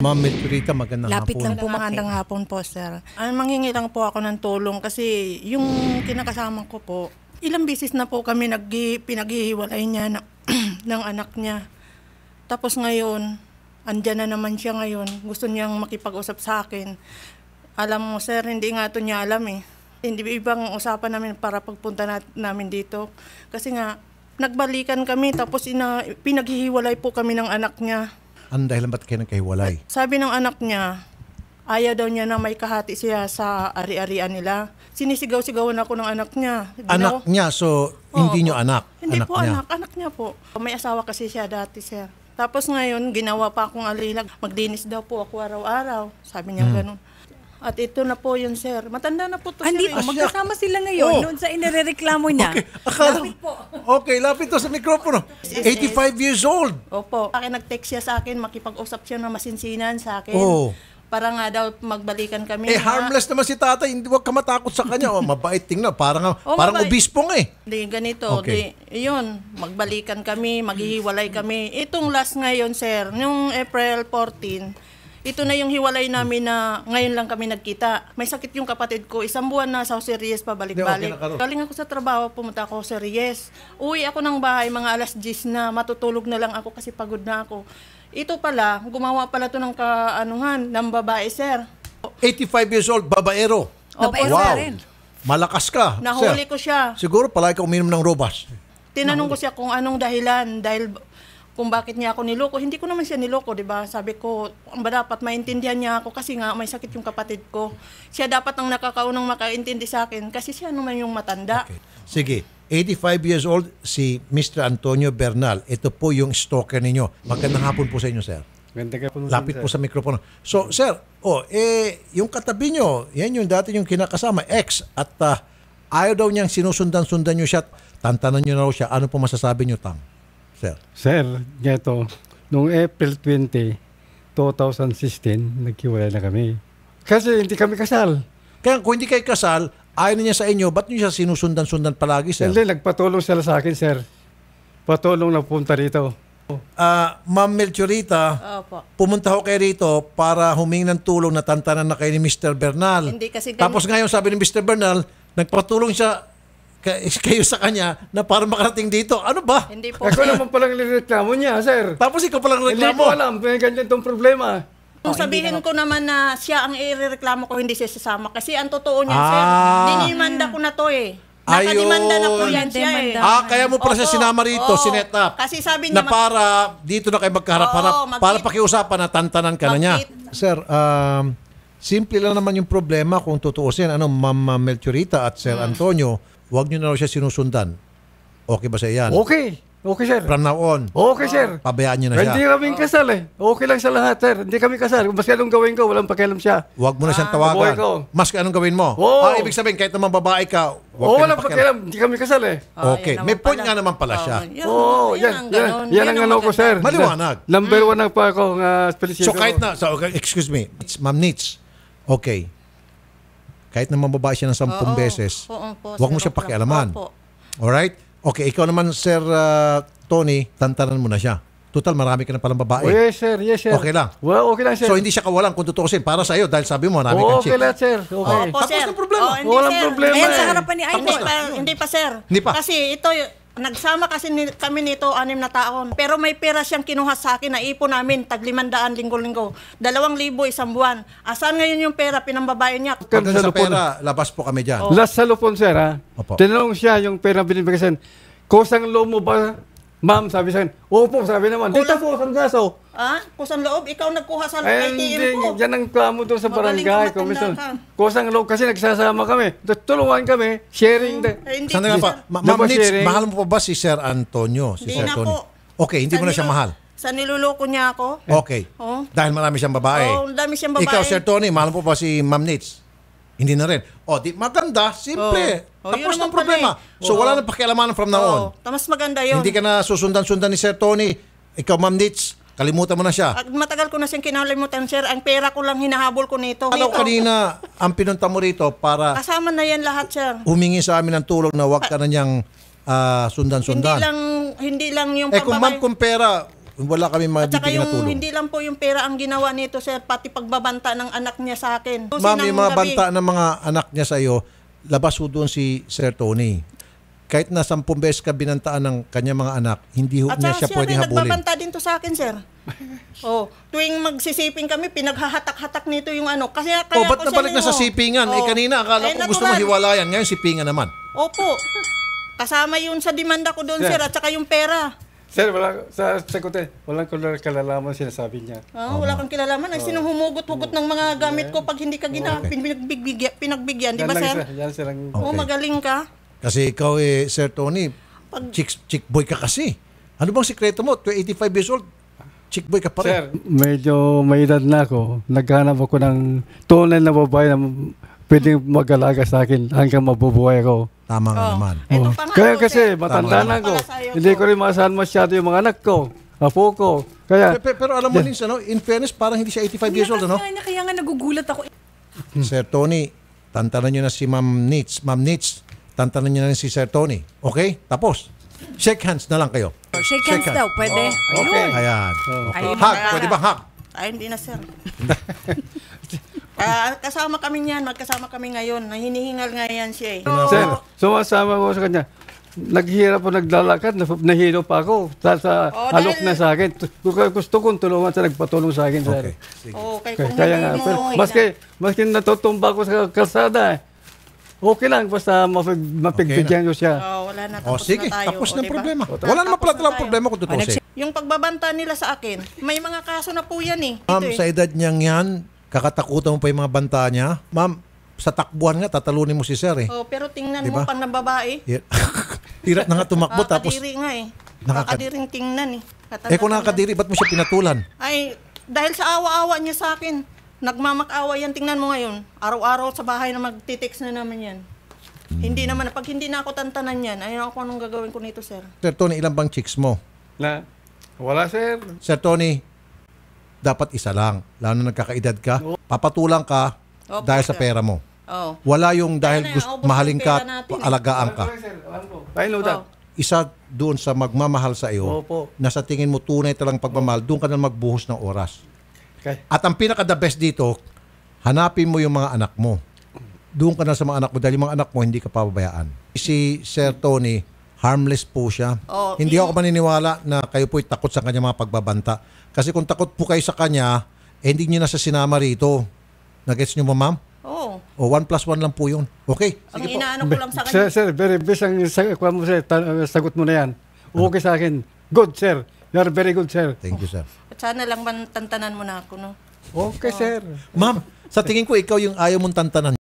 Ma'am Melchorita, magandang Lapit hapon. lang po, magandang hapon po, sir. Manghingi lang po ako ng tulong kasi yung kinakasama ko po, ilang bisis na po kami pinaghihiwalay niya ng anak niya. Tapos ngayon, andyan na naman siya ngayon. Gusto niyang makipag-usap sa akin. Alam mo, sir, hindi nga ito niya alam eh. Hindi ibang usapan namin para pagpunta namin dito. Kasi nga, nagbalikan kami tapos pinaghihiwalay po kami ng anak niya. Ano dahilan ba't kayo nagkahiwalay? Sabi ng anak niya, ayaw daw niya na may kahati siya sa ari-arian nila. Sinisigaw-sigawan ako ng anak niya. Anak niya, so hindi niyo anak? Hindi anak po niya. anak niya po. May asawa kasi siya dati, sir. Tapos ngayon, ginawa pa akong alilag. Maglinis daw po ako araw-araw. Sabi niya ganun. At ito na po yun, sir. Matanda na po to, Andito, sir. magkasama sila ngayon noon sa inirereklamo niya. Okay, akala, okay, lapit to sa mikropono. 85 years old. Opo. Akin nag-text siya sa akin, makipag-usap siya na masinsinan sa akin. Oh. Para nga daw magbalikan kami. Harmless naman si tatay. Hindi wag ka matakot sa kanya. Mabait tingnan. Parang mabait. obispong eh. Di, ganito. Okay. Yun, magbalikan kami, maghihiwalay kami. Itong last ngayon, sir, nung April 14, ito na yung hiwalay namin na ngayon lang kami nagkita. May sakit yung kapatid ko. Isang buwan na sa Jose Reyes pabalik-balik. Galing ako sa trabaho, pumunta ako sa Jose Reyes. Uwi ako ng bahay, mga alas 10 na. Matutulog na lang ako kasi pagod na ako. Ito pala, gumawa pala to ng kaanuhan, ng babae, sir. 85 years old, babaero. Babaero Wow. na rin. Malakas ka, Nahuli sir. ko siya. Siguro palagi ka uminom ng robas. Tinanong ko siya kung anong dahilan, dahil kung bakit niya ako niloko. Hindi ko naman siya niloko, di ba? Sabi ko, dapat maintindihan niya ako kasi nga may sakit yung kapatid ko. Siya dapat ang nakakaunang makaintindi sa akin kasi siya naman yung matanda. Okay. Sige, 85 years old si Mr. Antonio Bernal. Ito po yung stalker ninyo. Magandang hapon po sa inyo, sir. Ganda ka po. Lapit po sa mikropono. So, sir, yung katabi nyo, yan yung dati yung kinakasama, ex, at ayaw daw niyang sinusundan-sundan nyo siya, tantanan nyo na raw siya. Ano po masasabi nyo, Tang? Sir. Sir, ganito, noong April 20, 2016, naghiwalay na kami. Kasi hindi kami kasal. Kaya kung hindi kayo kasal, ayaw na niya sa inyo, ba't nyo siya sinusundan-sundan palagi, sir? Hindi, nagpatulong sila sa akin, sir. Patulong na punta rito. Ma'am Melchorita, Opo. pumunta ho kayo rito para humingi ng tulong na tantanan na kayo ni Mr. Bernal. Hindi kasi Tapos ngayon sabi ni Mr. Bernal, nagpatulong siya kayo sa kanya na para makarating dito. Ano ba? Hindi po, Ako sir. naman palang nireklamo niya, sir. Tapos ikaw palang Hindi reklamo. ko alam, ganyan itong problema. Kung sabihin ko naman na siya ang irereklamo ko, hindi siya sasama. Kasi ang totoo niya, sir, dinimanda ko na to eh. Nakadimanda na po yan siya eh. Kaya mo pala siya Opo. sinama rito, Oo. sinet up. Kasi sabi na niya, para dito na kayo magkaharap-harap, Oo, para pakiusapan na tantanan ka na niya. Mag-meet. Sir, simple lang naman yung problema kung tutuusin. Ma'am Melchorita at Sir Antonio, huwag nyo na raw siya sinusundan. Okay ba sa iyan? Okay. Okay, sir. From now on, Okay, sir. pabayaan nyo na Hindi siya. kami kasal eh. Okay lang sa lahat, sir. Hindi kami kasal. Kung maski anong gawin ko, walang pakialam siya. Huwag mo na siyang Buhay tawagan. ko. Mas anong gawin mo? Oo. Ibig sabihin, kahit naman babae ka, huwag Oo, ka walang na pakialam. Hindi kami kasal eh. Okay. yan May naman point pala. nga naman pala siya. Oo, yan ang ano ko, sir. Maliwanag. Number one na pa ako spelisyon. So kahit na, excuse me, it's Ma'am Nitz. Okay. Kahit naman babae siya ng 10 beses, huwag mo siya pakialaman. Alright? Okay, ikaw naman, Sir Tony, tantanan mo na siya. Total, marami ka na palang babae. Yes, sir. Yes, sir. Okay lang. Well, okay lang, sir. So hindi siya kawalan kung tutuusin para sa iyo dahil sabi mo marami kang Okay chick. lang, sir. Okay. Opo, Tapos sir. na problema. Oh, hindi, Walang sir. problema Ayan eh. sa harapan ni Hindi Idol. pa, hindi pa, sir. Hindi pa. Kasi ito, nagsama kasi kami nito 6 na taon. Pero may pera siyang kinuha sa akin na ipon namin, tag 500 linggo-linggo. 2,000 isang buwan. Asan ngayon yung pera, pinambabae niya? Pagdating sa Salupon. pera, labas po kami dyan. Last salupon, sir, ha? Opo. Tinanong siya yung pera binibigay kusang loob mo ba, ma'am? Sabi sa akin, opo, sabi naman. Dito po, sa gaso. Kusang loob? Ikaw nagkuha sa Ay, ATM hindi, ko. yan ang klamo doon sa Magaling barangay. ka, matanda ka. Kusang loob kasi nagsasama kami. Tulungan kami, sharing. Hindi Sandali po, pa. sir. Ma'am Dapat Nitz, sharing. mahal mo pa ba si Sir Antonio? Si Hindi Sir na Tony? po. Okay, hindi mo na siya mahal. Sa niluloko niya ako. Okay. Oh. Dahil marami siyang babae. Oo, dami siyang babae. Ikaw, Sir Tony, mahal mo pa ba si Ma'am Nitz? Hindi na rin. Di maganda, simple. Oh, Tapos yun ng naman problema. pala So wala nang pakialaman from now on. Mas maganda yun. Hindi ka na susundan-sundan ni Sir Tony. Ikaw, Ma'am Nitz, kalimutan mo na siya. Matagal ko na siyang kinalimutan, sir. Ang pera ko lang hinahabol ko nito. Ano kanina ang pinunta mo rito para Kasama na yan lahat, sir. humingi sa amin ng tulong na huwag ka na niyang sundan-sundan? Hindi lang yung Kung ma'am, kung pera, Wala kami At saka mabibigyan na yung tulong. hindi lang po yung pera ang ginawa nito, sir, pati pagbabanta ng anak niya sa akin. Ma'am, yung mga banta ng mga anak niya sa iyo, labas ho doon si Sir Tony. Kahit na 10 beses ka binantaan ng kanya mga anak, hindi ho At niya saka siya pwedeng habulin. nagbabanta din to sa akin, sir. Oh, tuwing magsisiping kami, pinaghahatak-hatak nito yung ano. Kaya Oh, ba't ako nabalik na sa oh. sipingan? Eh, kanina akala ko gusto mo natural. hiwalayan. Ngayon, sipingan naman. Opo. Kasama yun sa demanda ko doon, Sir. sir, at saka yung pera. Sir, sa sagutin, walang kalalaman sinasabi niya. Wala kang kilalaman. Ay, sinong humugot-hugot ng mga gamit ko pag hindi ka pinagbigyan, di ba, sir? Yan sir ang... Oh, magaling ka. Kasi ikaw, Sir Tony, chick boy ka kasi. Ano bang sikreto mo? 85 years old, chick boy ka pa rin. Sir, medyo may edad na ako. Naghanap ako ng tunay na babae na pwedeng mag-alaga sa akin hanggang mabubuhay ako. Tama nga naman. Ito Oh. pa nga, Kaya oh, kasi, sir. matanda Tama. na ako. Para sa'yo Hindi to. ko rin maasahan masyado yung mga anak ko, apo ko. Kaya, Pero alam mo, Nins, ano, in fairness, parang hindi siya 85 years old, ano? Kaya nga nagugulat ako. Sir Tony, tantanan nyo na si Ma'am Nits. Ma'am Nits, tantanan nyo na rin si Sir Tony. Okay? Tapos. Shake hands na lang kayo. Shake hands daw, pwede. okay. Ayan. Okay. Ayun. Hug. Pwede ba hug? Ay, hindi na, sir. Kasama kami niyan, magkasama kami ngayon. Hinihingal nga yan siya eh. Sir, sumasama ko sa kanya. Naghihirap po naglalakad, nahilo pa ako. Sa Oh, alok dahil- na sa akin. Gusto kong tulungan sa nagpatulong sa akin, sir. Okay. Sige. Okay, kung Kaya hindi nga, mo, pero maski natutumba ko sa kalsada, okay lang, basta mapigbigyan ko siya. wala na, O tapos sige, na tayo. tapos O, na diba? problema. Tapos Wala naman pala na talagang tayo. problema kung tutusin. Yung pagbabanta nila sa akin, may mga kaso na po yan eh. Ma'am, Ito sa eh. edad niyang yan, kakatakutan mo pa yung mga banta niya. Ma'am, sa takbuhan nga, tatalunin mo si Sir eh. Oh, pero tingnan Diba? mo pang na babae. Hirap na nga tumakbo tapos... Nakakadiri nga eh. Nakaka- Nakakadiring tingnan eh. Eh kung nakakadiri, ba't mo siya pinatulan? Ay, dahil sa awa-awa niya sa akin, nagmamak-awa yan. Tingnan mo ngayon. Araw-araw sa bahay na magtitext na naman yan. Hindi naman, pag hindi na ako tantanan yan, ayun ako anong gagawin ko nito, sir. Sir Tony, ilan bang chicks mo? Wala, sir. Sir Tony, dapat isa lang. Lalo na nagkakaedad ka, papatulang ka Opo, dahil sa sir. pera mo. Oh. Wala yung dahil Kaya na, gusto ubos yung mahalin ka, pera natin eh. alagaan ka. I know that. Isa doon sa magmamahal sa iyo, Opo. na sa tingin mo tunay talang pagmamahal, doon ka na magbuhos ng oras. Okay. At ang pinaka-the best dito, hanapin mo yung mga anak mo. Doon ka na sa mga anak mo dahil yung mga anak mo hindi ka pababayaan. Si Sir Tony, harmless po siya. Oh, Hindi ako maniniwala na kayo po'y takot sa kanya mga pagbabanta. Kasi kung takot po kayo sa kanya, hindi nyo na sa sinama rito. Nagets nyo mo, ma'am? Oh. O 1 plus 1 lang po yun. Okay? Ang inaano ko lang sa Sir, kanya. sir, very best ang kuha mo, sir. Sagot mo na yan. Okay sa akin. Good, sir. You are very good, sir. Thank you, sir. At sana lang tantanan mo na ako, no? Okay, sir. Ma'am, sa tingin ko ikaw yung ayaw mong tantanan.